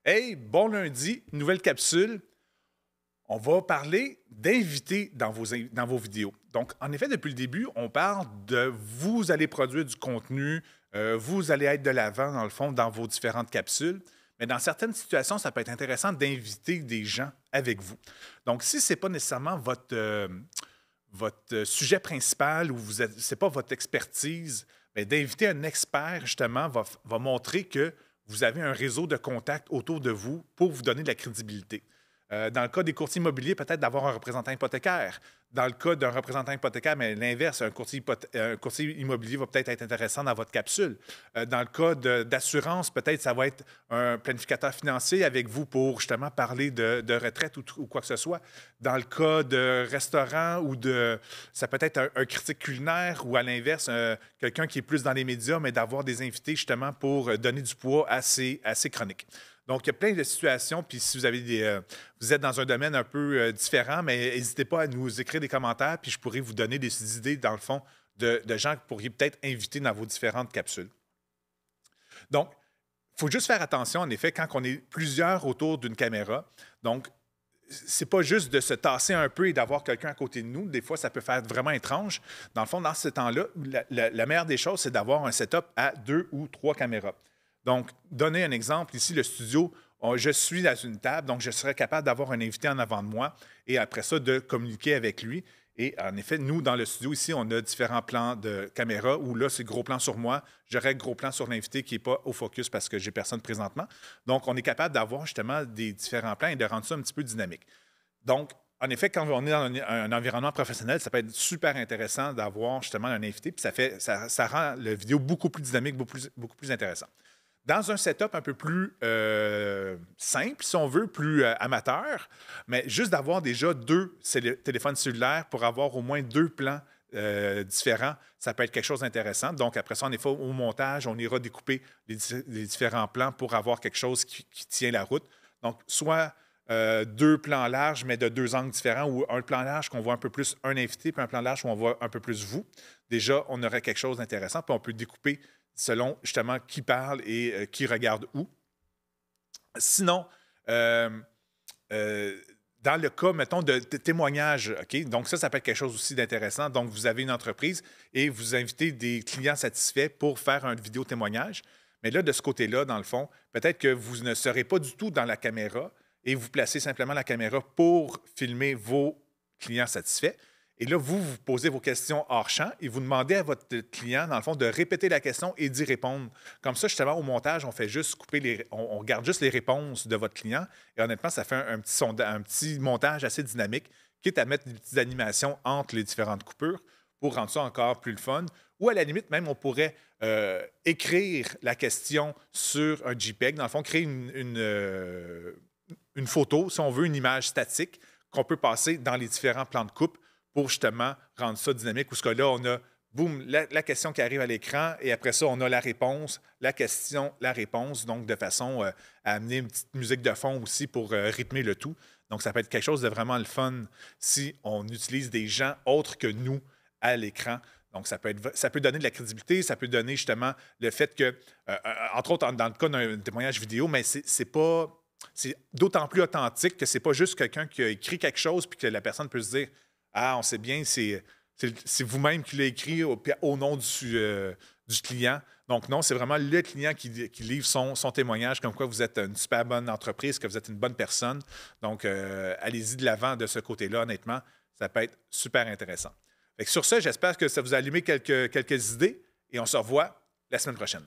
Hey, bon lundi, nouvelle capsule. On va parler d'invités dans vos vidéos. Donc, en effet, depuis le début, on parle de vous allez produire du contenu, vous allez être de l'avant, dans le fond, dans vos différentes capsules. Mais dans certaines situations, ça peut être intéressant d'inviter des gens avec vous. Donc, si ce n'est pas nécessairement votre sujet principal ou ce n'est pas votre expertise, bien, d'inviter un expert, justement, va montrer que vous avez un réseau de contacts autour de vous pour vous donner de la crédibilité. Dans le cas des courtiers immobiliers, peut-être d'avoir un représentant hypothécaire. Dans le cas d'un représentant hypothécaire, mais l'inverse, un courtier immobilier va peut-être être intéressant dans votre capsule. Dans le cas d'assurance, peut-être ça va être un planificateur financier avec vous pour justement parler de retraite ou quoi que ce soit. Dans le cas de restaurant ça peut être un critique culinaire ou à l'inverse, quelqu'un qui est plus dans les médias, mais d'avoir des invités justement pour donner du poids à ces chroniques. Donc, il y a plein de situations. Puis, si vous êtes dans un domaine un peu différent, mais n'hésitez pas à nous écrire des commentaires, puis je pourrais vous donner des idées, dans le fond, de gens que vous pourriez peut-être inviter dans vos différentes capsules. Donc, il faut juste faire attention, en effet, quand on est plusieurs autour d'une caméra. Donc, c'est pas juste de se tasser un peu et d'avoir quelqu'un à côté de nous. Des fois, ça peut faire vraiment étrange. Dans le fond, dans ce temps-là, la meilleure des choses, c'est d'avoir un setup à 2 ou 3 caméras. Donc, donner un exemple, ici, le studio, je suis à une table, donc je serais capable d'avoir un invité en avant de moi et après ça, de communiquer avec lui. Et en effet, nous, dans le studio, ici, on a différents plans de caméra où là, c'est gros plan sur moi, j'aurais gros plan sur l'invité qui n'est pas au focus parce que j'ai personne présentement. Donc, on est capable d'avoir justement des différents plans et de rendre ça un petit peu dynamique. Donc, en effet, quand on est dans un environnement professionnel, ça peut être super intéressant d'avoir justement un invité, puis ça rend la vidéo beaucoup plus dynamique, beaucoup plus intéressant. Dans un setup un peu plus simple, si on veut, plus amateur, mais juste d'avoir déjà 2 téléphones cellulaires pour avoir au moins 2 plans différents, ça peut être quelque chose d'intéressant. Donc, après ça, en effet, au montage, on ira découper les différents plans pour avoir quelque chose qui tient la route. Donc, soit 2 plans larges, mais de 2 angles différents, ou un plan large qu'on voit un peu plus un invité, puis un plan large où on voit un peu plus vous. Déjà, on aurait quelque chose d'intéressant, puis on peut découper selon justement qui parle et qui regarde où. Sinon, dans le cas, mettons, de témoignage, OK? Donc, ça peut être quelque chose aussi d'intéressant. Donc, vous avez une entreprise et vous invitez des clients satisfaits pour faire un vidéo témoignage. Mais là, de ce côté-là, dans le fond, peut-être que vous ne serez pas du tout dans la caméra et vous placez simplement la caméra pour filmer vos clients satisfaits. Et là, vous posez vos questions hors champ et vous demandez à votre client, dans le fond, de répéter la question et d'y répondre. Comme ça, justement, au montage, on fait juste on garde juste les réponses de votre client. Et honnêtement, ça fait un petit montage assez dynamique, quitte à mettre des petites animations entre les différentes coupures pour rendre ça encore plus le fun. Ou à la limite, même, on pourrait écrire la question sur un JPEG. Dans le fond, créer une photo, si on veut, une image statique qu'on peut passer dans les différents plans de coupe pour justement rendre ça dynamique, où ce que là, on a, boum, la question qui arrive à l'écran, et après ça, on a la réponse, la question, la réponse, donc de façon à amener une petite musique de fond aussi pour rythmer le tout. Donc, ça peut être quelque chose de vraiment le fun si on utilise des gens autres que nous à l'écran. Donc, ça peut donner de la crédibilité, ça peut donner justement le fait que, entre autres, dans le cas d'un témoignage vidéo, mais c'est d'autant plus authentique que c'est pas juste quelqu'un qui a écrit quelque chose puis que la personne peut se dire « Ah, on sait bien, c'est vous-même qui l'avez écrit au nom du client. » Donc non, c'est vraiment le client qui livre son témoignage comme quoi vous êtes une super bonne entreprise, que vous êtes une bonne personne. Donc, allez-y de l'avant de ce côté-là, honnêtement. Ça peut être super intéressant. Fait que sur ça, j'espère que ça vous a allumé quelques idées et on se revoit la semaine prochaine.